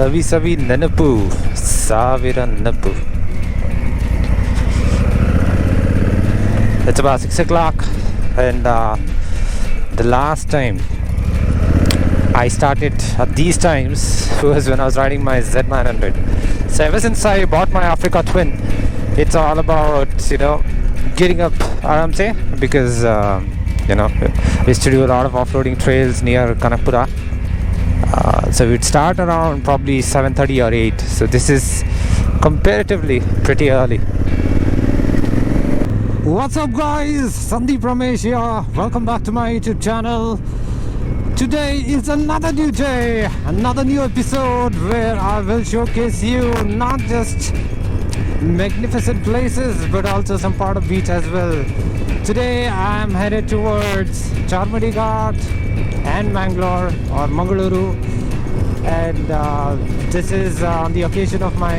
ಸವಿ ಸವಿ ನೆನಪು ಸಾವಿರ ನೆನಪು. It's about 6 o'clock and the last time I started at these times was when I was riding my Z900. So ever since I bought my Africa Twin, it's all about, getting up aramse because, we used to do a lot of off-roading trails near Kanakpura. So we'd start around probably 7:30 or 8. So this is comparatively pretty early. What's up guys, Sandeep, Ramesh here. Welcome back to my YouTube channel. Today is another new day, another new episode where I will showcase you not just magnificent places but also some part of beach as well. Today I am headed towards Charmady Ghat and Mangaluru, and this is on the occasion of my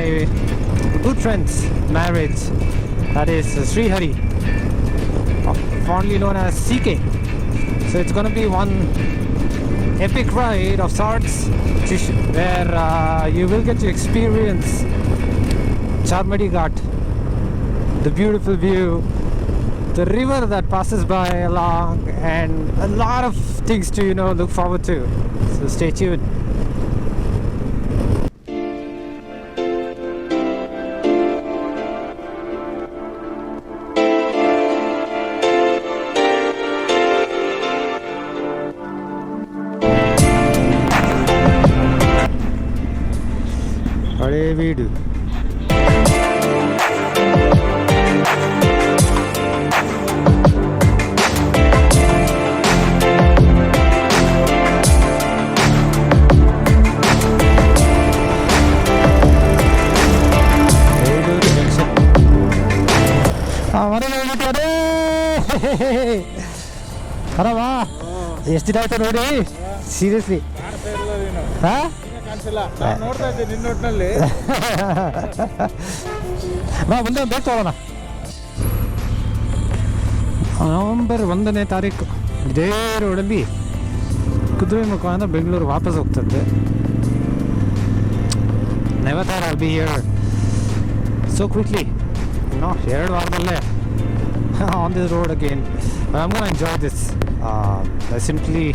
good friend's marriage, that is Srihari, fondly known as CK. So it's going to be one epic ride of sorts where you will get to experience Charmady Ghat, the beautiful view, the river that passes by along, and a lot of things to look forward to. So stay tuned. ಹಳೆ ವೀಡು ಅರವಾ ಎಷ್ಟು ದಿನ ಆಯ್ತು ನೋಡಿ, seriously. ಬಾ ಮುಂದೆ ಒಂದು ಬೇಗ ತಗೊಳ್ಳೋಣ. ನವಂಬರ್ 1ನೇ ತಾರೀಕು ಇದೇ ರೋಡಲ್ಲಿ ಕುದುರೆ ಮುಖದಿಂದ ಬೆಂಗಳೂರು ವಾಪಸ್ ಹೋಗ್ತದೆ. Never thought I'll be here so quickly, 2 ವಾರದಲ್ಲೇ on this road again. I'm going to enjoy this. I simply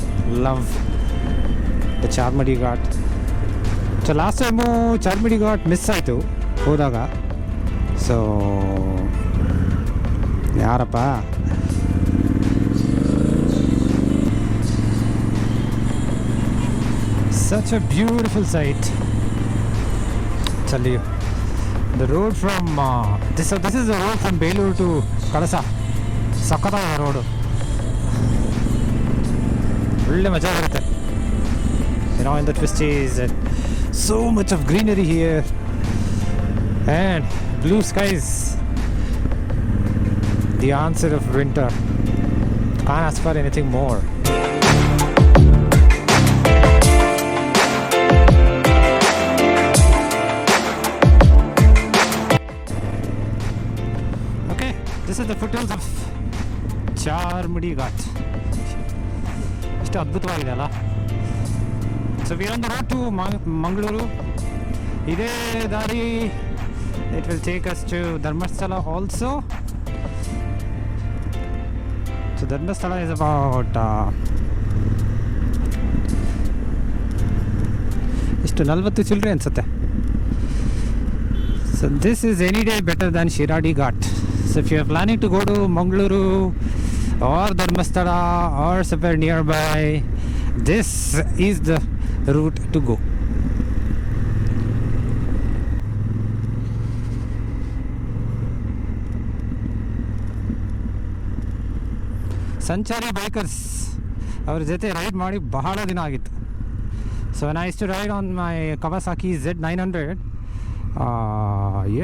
love the Charmady Ghat. So last time Charmady Ghat miss ಆಯಿತು ಹೋದಾಗ. ಸೊ ಯಾರಪ್ಪ such a beautiful sight. Tell you the road from this is the road from Belur to Kalasa. ಸಕ್ಕತ್ತಾದ road, ಒಳ್ಳೆ ಮಜಾ ಬರುತ್ತೆ. In the twisties and so much of greenery here and blue skies, the answer of winter. Can't ask for anything more. Okay, this is the foothills of Charmady Ghat. ಎಷ್ಟು ಅದ್ಭುತವಾಗಿದೆ ಅಲ್ಲ. So we are on the road to Mangaluru. ಇದೇ ದಾರಿ it will take us to Dharmasthala also. So Dharmasthala is about ಇಷ್ಟು 40 ಚಿಲ್ಲರೆ ಅನ್ಸುತ್ತೆ. So this is any day better than Srihari Ghat. So if you are planning to go to Mangaluru or Dharmasthala or somewhere nearby, this is the route to go. ಸಂಚಾರಿ bikers ಅವ್ರ ಜೊತೆ ride ಮಾಡಿ ಬಹಳ ದಿನ ಆಗಿತ್ತು. So when I used to ride on my Kawasaki Z900,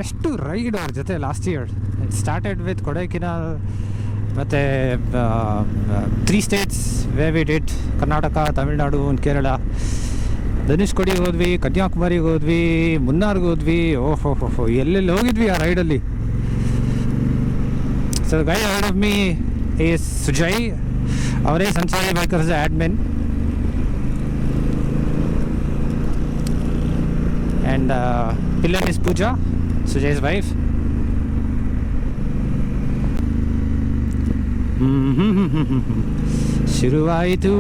ಎಷ್ಟು ride ಅವ್ರ ಜೊತೆ last year. It started with Kodaikanal, ಮತ್ತು 3 states where we did, Karnataka, Tamil Nadu and Kerala. ಧನುಷ್ಕೋಡಿಗೆ ಹೋದ್ವಿ, ಕನ್ಯಾಕುಮಾರಿಗೆ ಹೋದ್ವಿ, ಮುನ್ನಾರ್ಗೆ ಹೋದ್ವಿ. ಓಹೋ ಎಲ್ಲೆಲ್ಲಿ ಹೋಗಿದ್ವಿ ಆ ರೈಡಲ್ಲಿ. So guy head of me is Sujay, ಅವರೇ Sanchari bikers admin. and Pillan is Pooja, Sujay's wife. Shuruvaitu.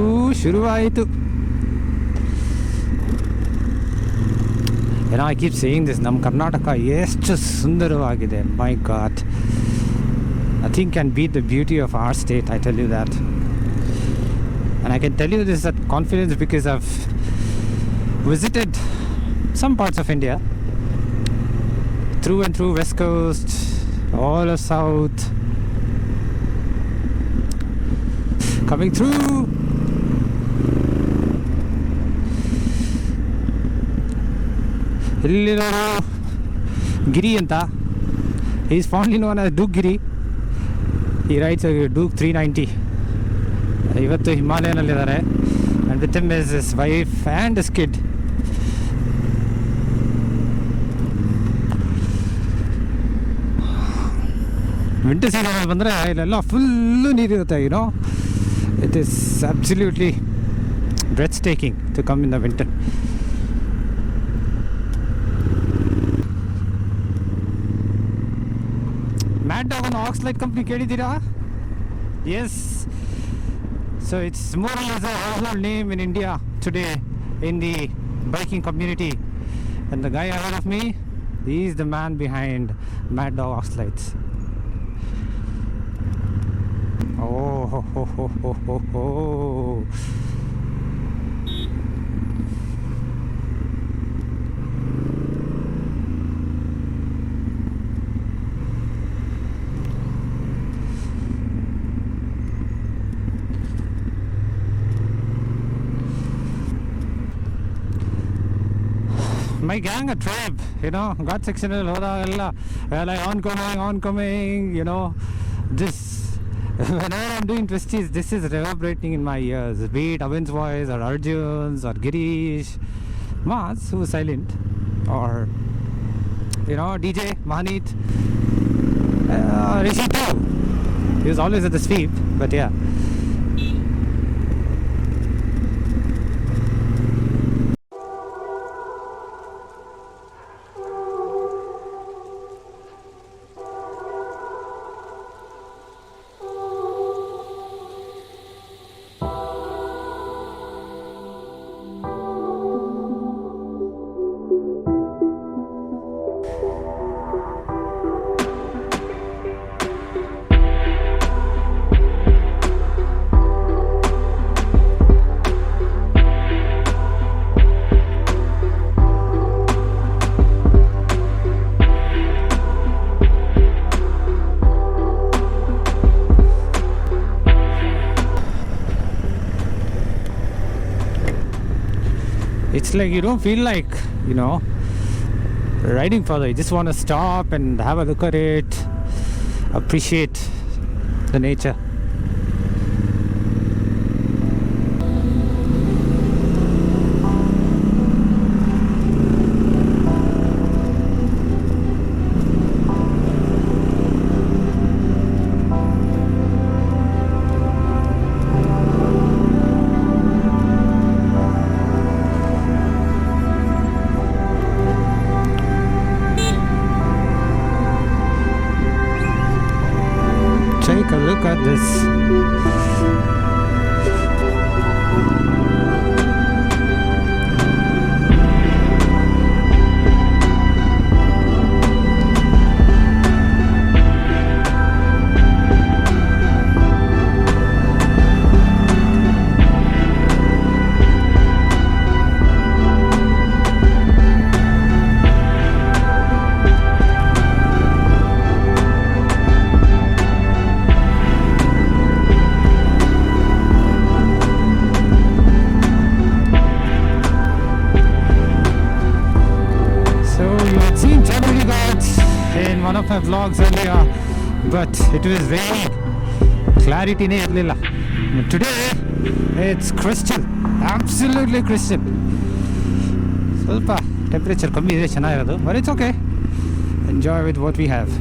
You know, I keep saying this, Nam Karnataka ಎಷ್ಟು ಸುಂದರವಾಗಿದೆ. My God, nothing can beat the beauty of our state, I tell you that. And I can tell you this with confidence because I've visited some parts of India, through and through West Coast, all of South, coming through. ಇಲ್ಲಿರೋರು ಗಿರಿ ಅಂತ, is fondly known as Duke Giri. ಈ rides Duke 390. ಇವತ್ತು ಹಿಮಾಲಯನಲ್ಲಿದ್ದಾರೆ. And with him is his wife and his kid. Winter ಸೀಸನಲ್ಲಿ ಬಂದರೆ ಇಲ್ಲೆಲ್ಲ full ನೀರಿರುತ್ತೆ. You know, it is absolutely breathtaking to come in the winter. Mad Dog on Oxlight company ಕೇಳಿದ್ದೀರಾ? Yes. So it's more or less a household name in India today in the biking community. And the guy ahead of me, he is the man behind Mad Dog Oxlights. Oh, ho, ho, ho, ho, ho, ho. My gang, a tribe, you know, Ghat sectional hodagella, like oncoming, you know, this, whenever I'm doing twisties, this is reverberating in my ears, be it Avin's voice or Arjun's or Girish, Mas, who is silent, or, you know, DJ, Mahanit, Rishi too, he was always at the sweep, but yeah. It's like you don't feel like, you know, riding further. You just want to stop and have a look at it, appreciate the nature. Take a look at this. One of my vlogs earlier, but it was very clarity ne irlilla. Today it's crystal, absolutely crystal. ಸ್ವಲ್ಪ temperature ಕಮ್ಮಿ ಇದೆ, ಚೆನ್ನಾಗಿರೋದು, but it's okay. Enjoy with what we have.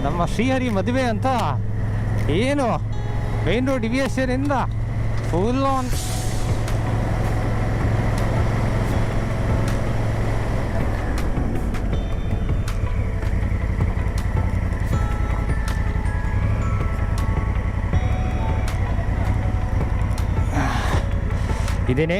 ನಮ್ಮ ಶ್ರೀಹರಿ ಮದುವೆ ಅಂತ ಏನು main road ಡಿವಿಯೇಷನಿಂದ full on ಇದೇನೆ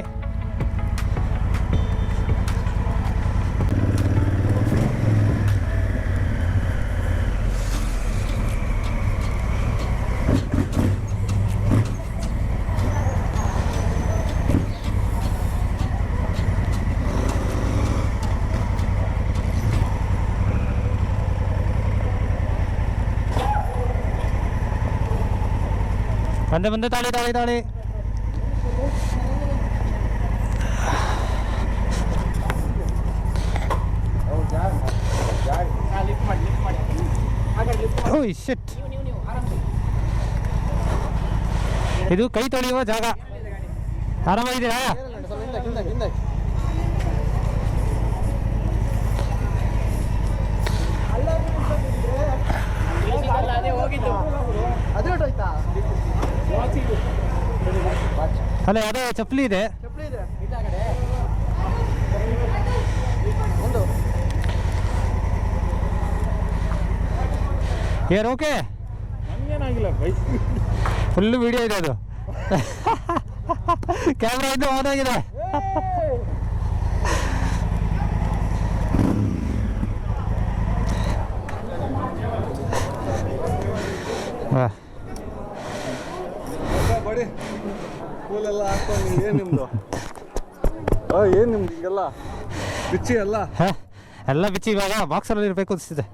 ಬಂದೆ ತಾಳಿ ತಾಳಿ ತಾಳಿ ಓಯ್ ಶಿಟ್ ಇದು ಕೈ ತೊಳೆಯುವ ಜಾಗ ಆರಾಮಾಗಿದ್ದೀರಾ ಅಲ್ಲ ಅದೇ ಚಪ್ಪಲಿ ಇದೆ ಏರ್ ಓಕೆ ನಮಗೇನಾಗಿಲ್ಲ ಫುಲ್ಲು ವಿಡಿಯೋ ಇದೆ ಅದು ಕ್ಯಾಮ್ರಾ ಇದ್ದು ಆನ್ ಆಗಿದೆ ಬಡಿ ಫೂಲೆಲ್ಲ ಹಾಕೊಂಡು ಏನು ನಿಮ್ಮದು ಏನು ನಿಮ್ದು ಹಿಂಗೆಲ್ಲ ಬಿಚ್ಚಿ ಎಲ್ಲ ಎಲ್ಲ ಬಿಚ್ಚಿ ಇವಾಗ ಬಾಕ್ಸಲ್ಲಿ ಇರಬೇಕು ಅನಿಸ್ತಿದೆ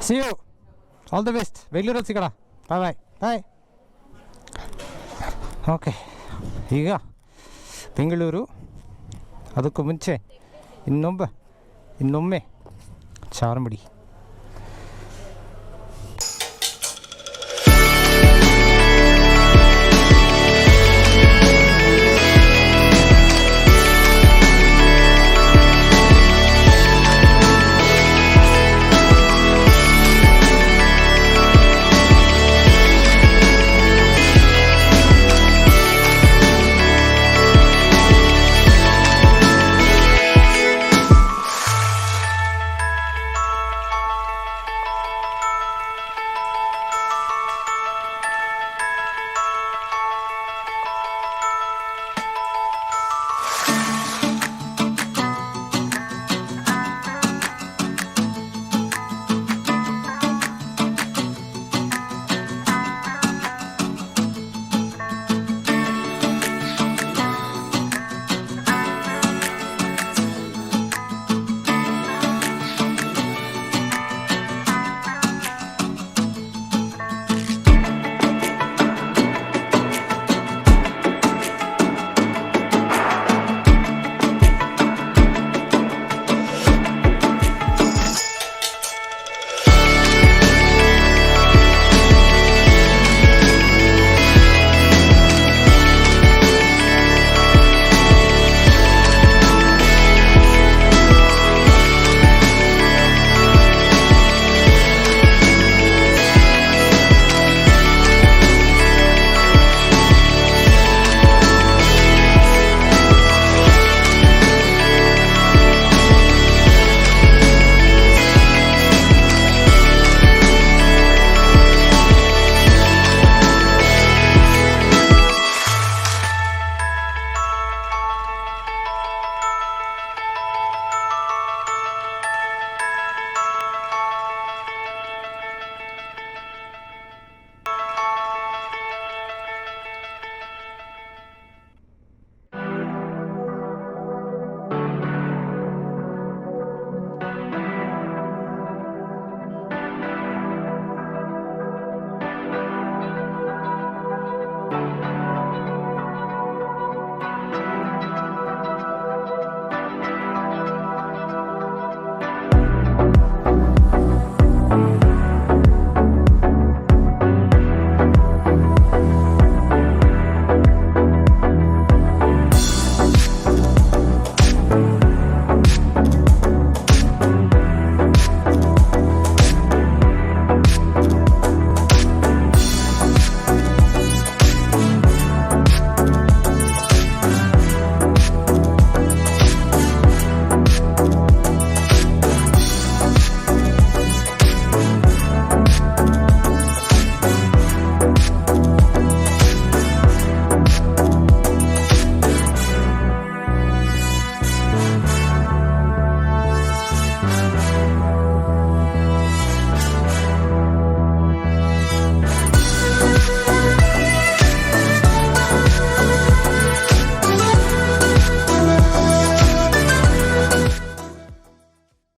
See you. All the best. ಬೆಂಗಳೂರಲ್ಲಿ ಸಿಗೋಣ. ಬಾಯ್ ಬಾಯ್. ಓಕೆ, ಈಗ ಬೆಂಗಳೂರು, ಅದಕ್ಕೂ ಮುಂಚೆ ಇನ್ನೊಮ್ಮೆ ಚಾರ್ಮಡಿ.